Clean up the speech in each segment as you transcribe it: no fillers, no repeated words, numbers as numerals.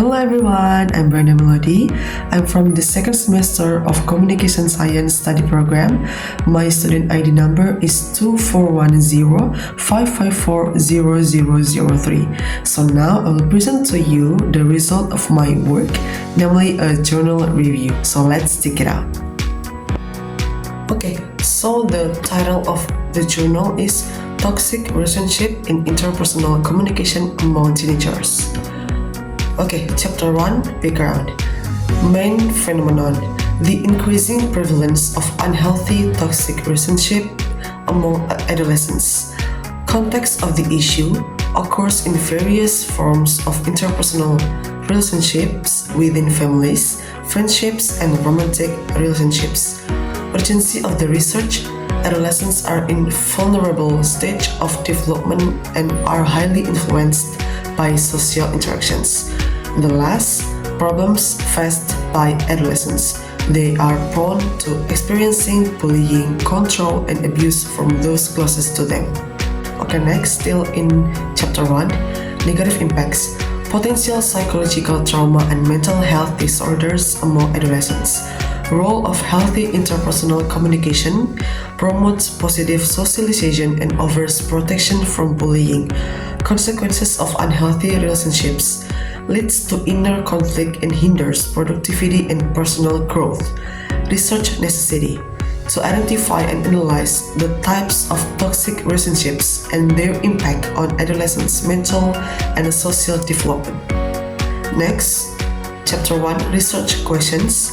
Hello everyone, I'm Brenda Melody. I'm from the second semester of Communication Science Study Program. My student ID number is 2410-554-0003. So now I will present to you the result of my work, namely a journal review. So let's check it out. Okay, so the title of the journal is Toxic Relationship in Interpersonal Communication Among Teenagers. Okay, Chapter 1, Background. Main phenomenon: the increasing prevalence of unhealthy toxic relationship among adolescents. Context of the issue occurs in various forms of interpersonal relationships within families, friendships, and romantic relationships. Urgency of the research: adolescents are in vulnerable stage of development and are highly influenced by social interactions. The last, problems faced by adolescents. They are prone to experiencing bullying, control, and abuse from those closest to them. Okay, next, still in Chapter 1, Negative Impacts. Potential psychological trauma and mental health disorders among adolescents. Role of healthy interpersonal communication: promotes positive socialization and offers protection from bullying. Consequences of unhealthy relationships: leads to inner conflict and hinders productivity and personal growth. Research necessity: to identify and analyze the types of toxic relationships and their impact on adolescents' mental and social development. Next, Chapter 1, Research questions.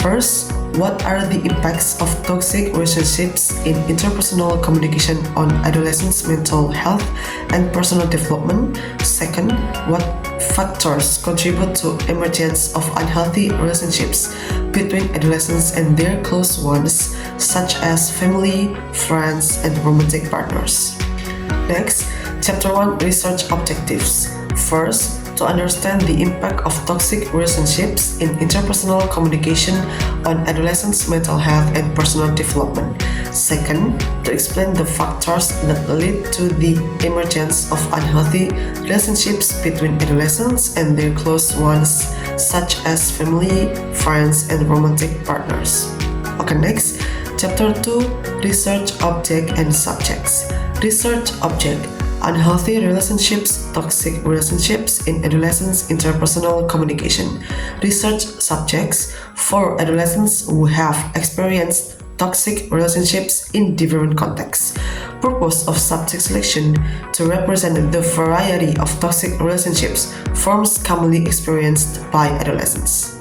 First, what are the impacts of toxic relationships in interpersonal communication on adolescents' mental health and personal development? Second, what factors contribute to emergence of unhealthy relationships between adolescents and their close ones, such as family, friends, and romantic partners? Next, Chapter 1, Research objectives. First, to understand the impact of toxic relationships in interpersonal communication on adolescents' mental health and personal development. Second, to explain the factors that lead to the emergence of unhealthy relationships between adolescents and their close ones, such as family, friends, and romantic partners. Okay, next, Chapter 2, Research Object and Subjects. Research Object: unhealthy relationships, toxic relationships in adolescents' interpersonal communication. Research subjects: for adolescents who have experienced toxic relationships in different contexts. Purpose of subject selection: to represent the variety of toxic relationships forms commonly experienced by adolescents.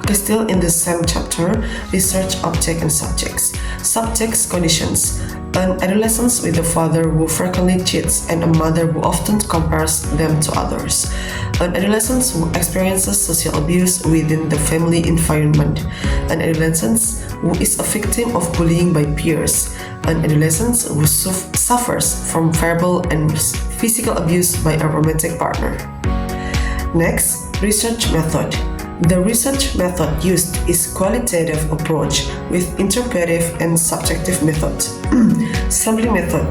Okay, still in the same chapter, Research Object and Subjects. Subjects: conditions: an adolescent with a father who frequently cheats and a mother who often compares them to others. An adolescent who experiences social abuse within the family environment. An adolescent who is a victim of bullying by peers. An adolescent who suffers from verbal and physical abuse by a romantic partner. Next, research method. The research method used is qualitative approach with interpretive and subjective methods. Sampling method: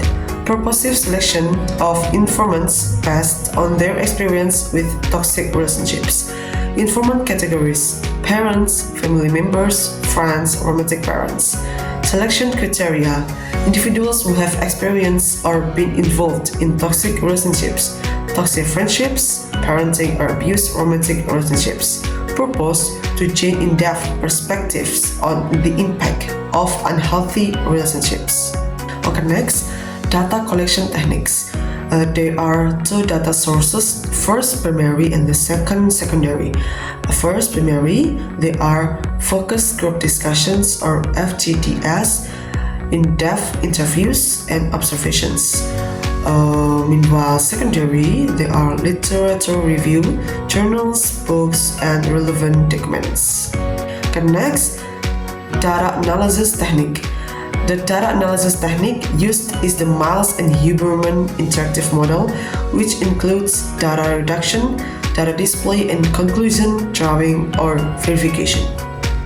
purposive selection of informants based on their experience with toxic relationships. Informant categories: parents, family members, friends, romantic parents. Selection criteria: individuals who have experienced or been involved in toxic relationships, toxic friendships, parenting or abuse, romantic relationships. Purpose: to gain in-depth perspectives on the impact of unhealthy relationships. Okay, next, data collection techniques. There are two data sources, first primary and the second secondary. First primary, they are focus group discussions or FGDS, in-depth interviews and observations. Meanwhile, secondary, they are literature review, journals, books, and relevant documents. Okay, next, data analysis technique. The data analysis technique used is the Miles and Huberman interactive model, which includes data reduction, data display, and conclusion drawing or verification.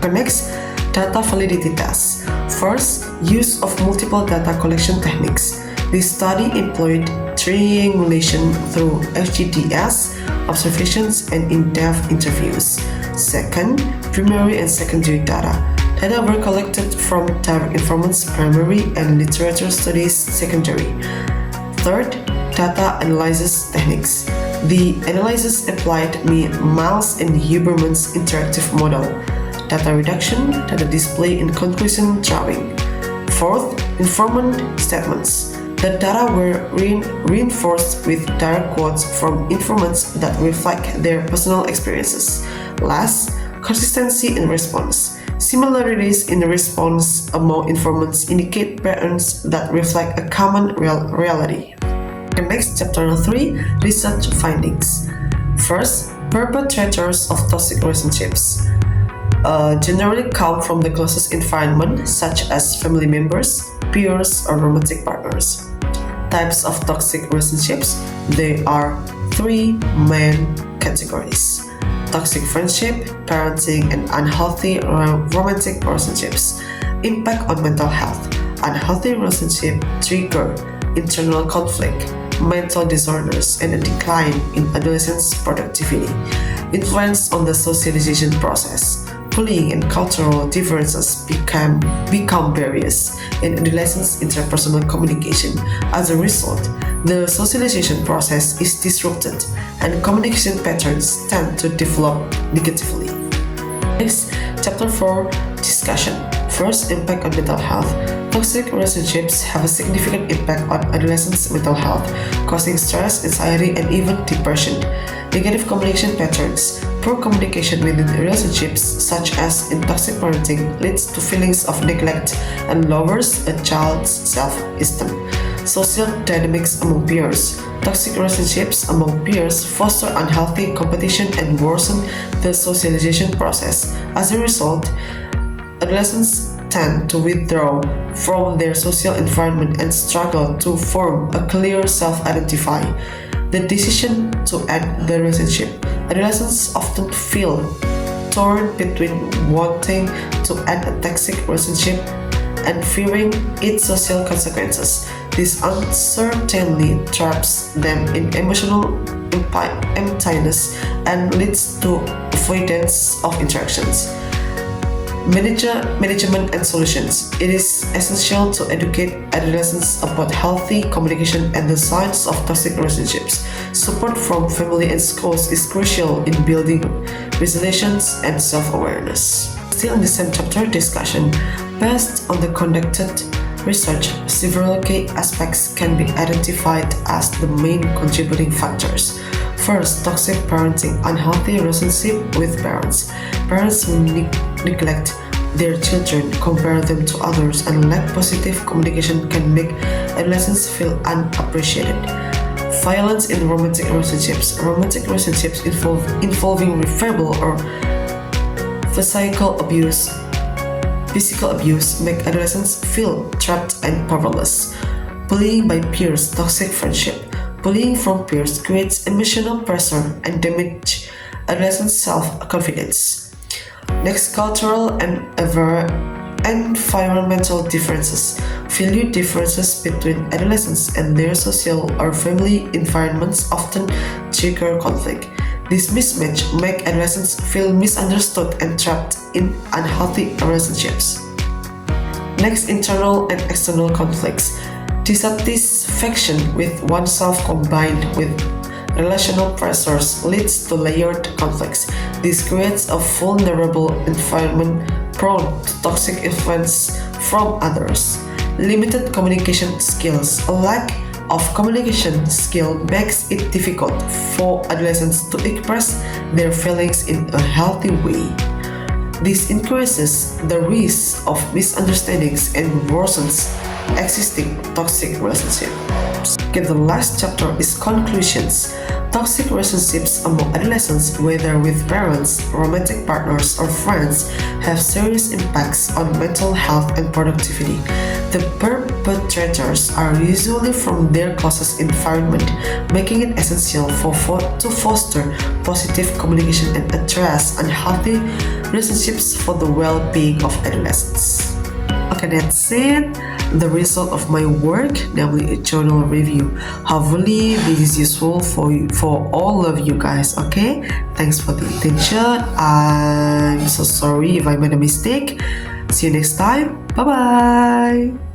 Okay, next, data validity tests. First, use of multiple data collection techniques. This study employed triangulation through FGTS, observations, and in-depth interviews. Second, primary and secondary data. Data were collected from direct informants primary and literature studies secondary. Third, data analysis techniques. The analysis applied Miles and Huberman's interactive model. Data reduction, data display, and conclusion drawing. Fourth, informant statements. The data were reinforced with direct quotes from informants that reflect their personal experiences. Last, consistency in response. Similarities in response among informants indicate patterns that reflect a common reality. Okay, next, chapter 3, research findings. First, perpetrators of toxic relationships generally come from the closest environment, such as family members, peers, or romantic partners. Types of toxic relationships. There are 3 main categories: toxic friendship, parenting, and unhealthy romantic relationships. Impact on mental health. Unhealthy relationship trigger internal conflict, mental disorders, and a decline in adolescents' productivity. Influence on the socialization process. Bullying and cultural differences become barriers in adolescents' interpersonal communication. As a result, the socialization process is disrupted and communication patterns tend to develop negatively. Next, chapter 4, discussion. First, impact on mental health. Toxic relationships have a significant impact on adolescents' mental health, causing stress, anxiety, and even depression. Negative communication patterns. Poor communication within relationships, such as in toxic parenting, leads to feelings of neglect and lowers a child's self-esteem. Social dynamics among peers. Toxic relationships among peers foster unhealthy competition and worsen the socialization process. As a result, adolescents tend to withdraw from their social environment and struggle to form a clear self-identify. The decision to end the relationship. Adolescents often feel torn between wanting to end a toxic relationship and fearing its social consequences. This uncertainty traps them in emotional emptiness and leads to avoidance of interactions. Management and solutions. It is essential to educate adolescents about healthy communication and the signs of toxic relationships. Support from family and schools is crucial in building resilience and self-awareness. Still in the same chapter, discussion. Based on the conducted research, several key aspects can be identified as the main contributing factors. First, toxic parenting, unhealthy relationship with parents. Parents who neglect their children, compare them to others, and lack positive communication can make adolescents feel unappreciated. Violence in romantic relationships. Romantic relationships involving verbal or physical abuse make adolescents feel trapped and powerless. Bullying by peers, toxic friendship. Bullying from peers creates emotional pressure and damages adolescents' self-confidence. Next, cultural and environmental differences. Value differences between adolescents and their social or family environments often trigger conflict. This mismatch makes adolescents feel misunderstood and trapped in unhealthy relationships. Next, internal and external conflicts. Dissatisfaction with oneself combined with relational pressures leads to layered conflicts. This creates a vulnerable environment prone to toxic influence from others. Limited communication skills. A lack of communication skill makes it difficult for adolescents to express their feelings in a healthy way. This increases the risk of misunderstandings and worsens existing toxic relationships. Okay, the last chapter is conclusions. Toxic relationships among adolescents, whether with parents, romantic partners, or friends, have serious impacts on mental health and productivity. The perpetrators are usually from their closest environment, making it essential to foster positive communication and address unhealthy relationships for the well-being of adolescents. Okay, that's it. the result of my work, namely a journal review. Hopefully this is useful for all of you guys. Okay, thanks for the attention. I'm so sorry if I made a mistake. See you next time. Bye bye.